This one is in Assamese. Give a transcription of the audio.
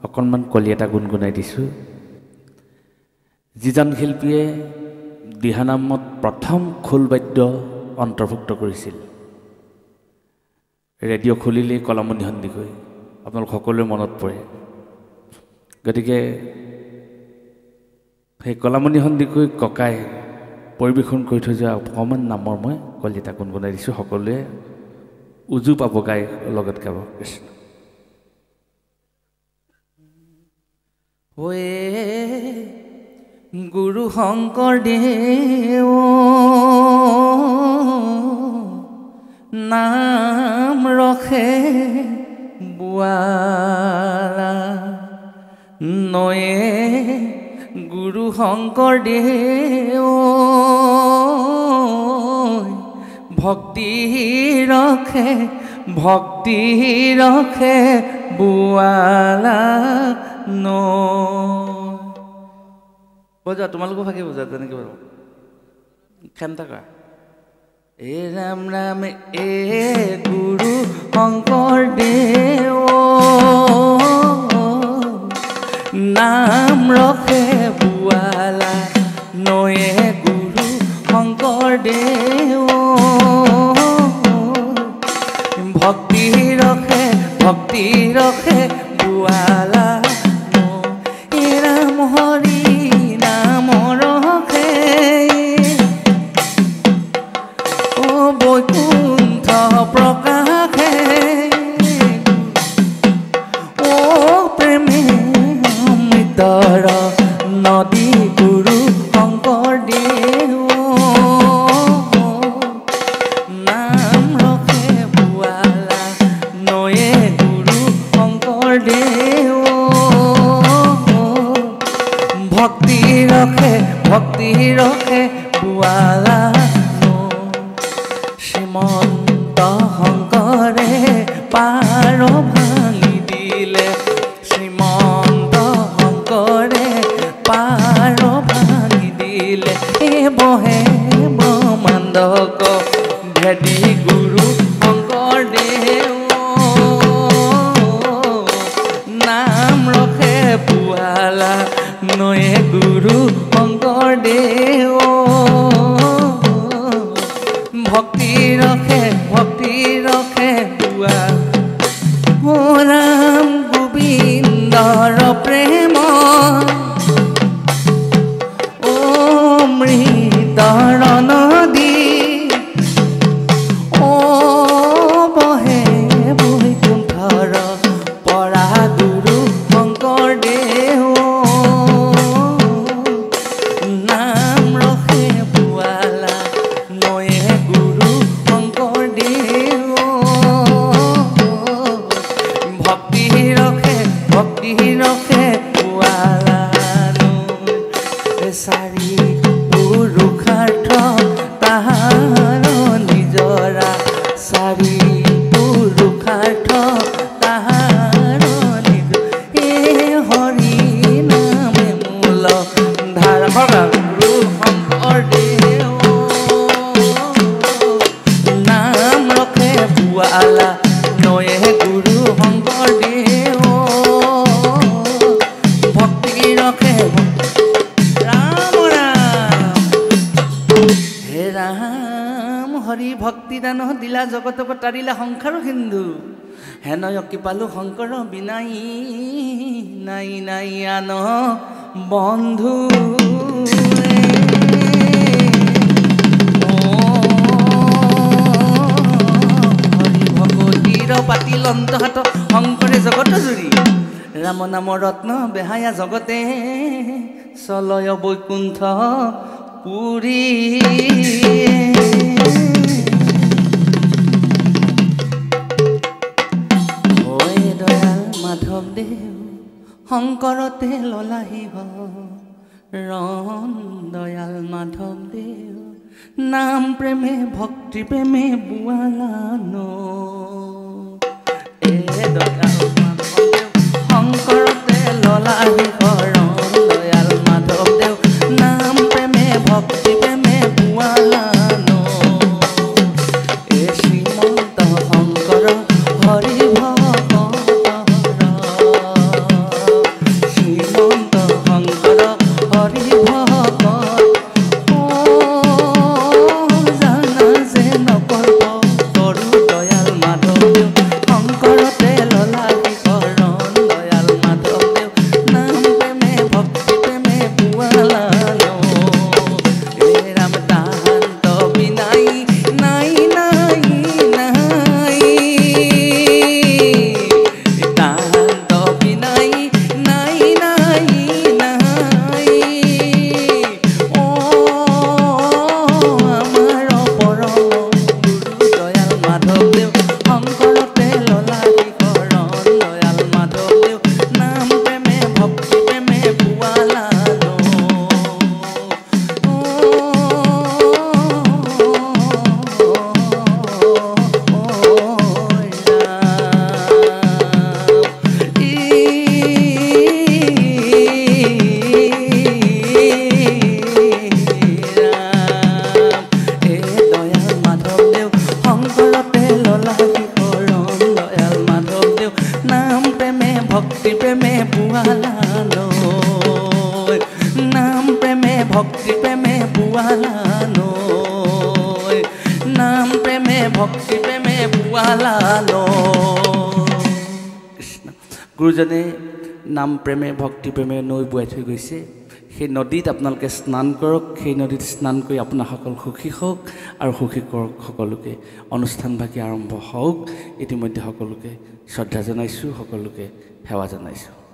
অকণমান কলি এটা গুণগুণাই দিছোঁ। যিজন শিল্পীয়ে দিহানামত প্ৰথম খোল বাদ্য অন্তৰ্ভুক্ত কৰিছিল, ৰেডিঅ' খুলিলেই কলামণি সন্দিকৈ আপোনালোক সকলোৰে মনত পৰে। গতিকে সেই কলামণি সন্দিকৈ ককাই পৰিৱেশন কৰি থৈ যোৱা অকণমান নামৰ মই কলি এটা গুণগুণাই দিছোঁ। সকলোৱে উজু পাব গাই লগত গাব। কৃষ্ণ ঐ গুৰু শংকৰদেৱ নাম ৰখে বোৱালা নয়ে গুৰু শংকৰদেৱ ভক্তি ৰখে বোৱালা বজা তোমালোকো ভাগে বুজা তেনেকৈ বাৰু ক্ষমতা কৰা। এ ৰাম ৰাম এ গুৰু শংকৰদেৱ নাম ৰখে বোৱালা নয়ে গুৰু শংকৰদেৱ ভক্তি ৰখে বোৱালা এ ৰাম হৰি নাম ৰখে ও বৈকুণ্ঠ প্ৰকাশে ও প্ৰেমে অমৃতৰ নদী গুৰু শংকৰদেৱ নাম ৰখে বোৱালা নয়ে গুৰু শংকৰদেৱ ভক্তি ৰখে বোৱালা শ্ৰীমন্ত শংকৰে পাৰ ভাঙি দিলে শ্ৰীমন্ত শংকৰে পাৰ ভাঙি দিলে এ বহে ব্ৰহ্মাণ্ডক ভেদি গুৰু শংকৰদেৱ নাম ৰখে বোৱালা নয়ে গুৰু শংকৰদেৱ ভক্তি ৰখে বোৱা ও ৰাম গোবিন্দৰ প্ৰেম অমৃতৰ নদী ও বহে বৈকুণ্ঠৰ পৰা গুৰু শংকৰদেৱ নাম ৰখে বোৱালা নয়ে গুৰু শংকৰদেৱ ভক্তি ৰখে বোৱালা চাৰি পুৰুষাৰ্থ তাহাৰ নিজৰা চাৰি পুৰুষাৰ্থ তাহাৰ নিজ এ হৰি নামে মূল ধাৰা গুৰু শংকৰদেৱ নাম ৰখে বোৱালা নয়ে গুৰু শংকৰদেৱ ভক্তি ৰখে ৰাম হৰি ভক্তি দান দিলা জগতক তাৰিলা সংসাৰ সিন্ধু হেনয় কৃপালু শংকৰ বিনাই নাই আন বন্ধু হৰি ভগৱতীৰ পাতিল অন্তহাত শংকৰে জগত জুৰি ৰাম নাম ৰত্ন বেহায়া জগতে চলয় বৈকুণ্ঠ পুৰী দয়াল মাধৱ দেৱ শংকৰতে ললাহি ৰণ দয়াল মাধৱ দেৱ নাম প্ৰেমে ভক্তি প্ৰেমে বোৱালা এ দয়াল মাধৱ দেৱ শংকৰতে ললাহি ৰণ দয়াল মাধৱ দেৱ নাম প্ৰেমে ভক্তি প্ৰেমে বোৱালা এ শ্ৰীমন্ত শংকৰ হৰি ভক্তৰ ভক্তি প্ৰেমে পুৱালানো কৃষ্ণ গুৰুজনে নাম প্ৰেমে ভক্তি প্ৰেমে নৈ বোৱাই থৈ গৈছে সেই নদীত আপোনালোকে স্নান কৰক সেই নদীত স্নান কৰি আপোনাৰসকল সুখী হওক আৰু সুখী কৰক সকলোকে অনুষ্ঠানভাগি আৰম্ভ হওক ইতিমধ্যে সকলোকে শ্ৰদ্ধা জনাইছোঁ সকলোকে সেৱা জনাইছোঁ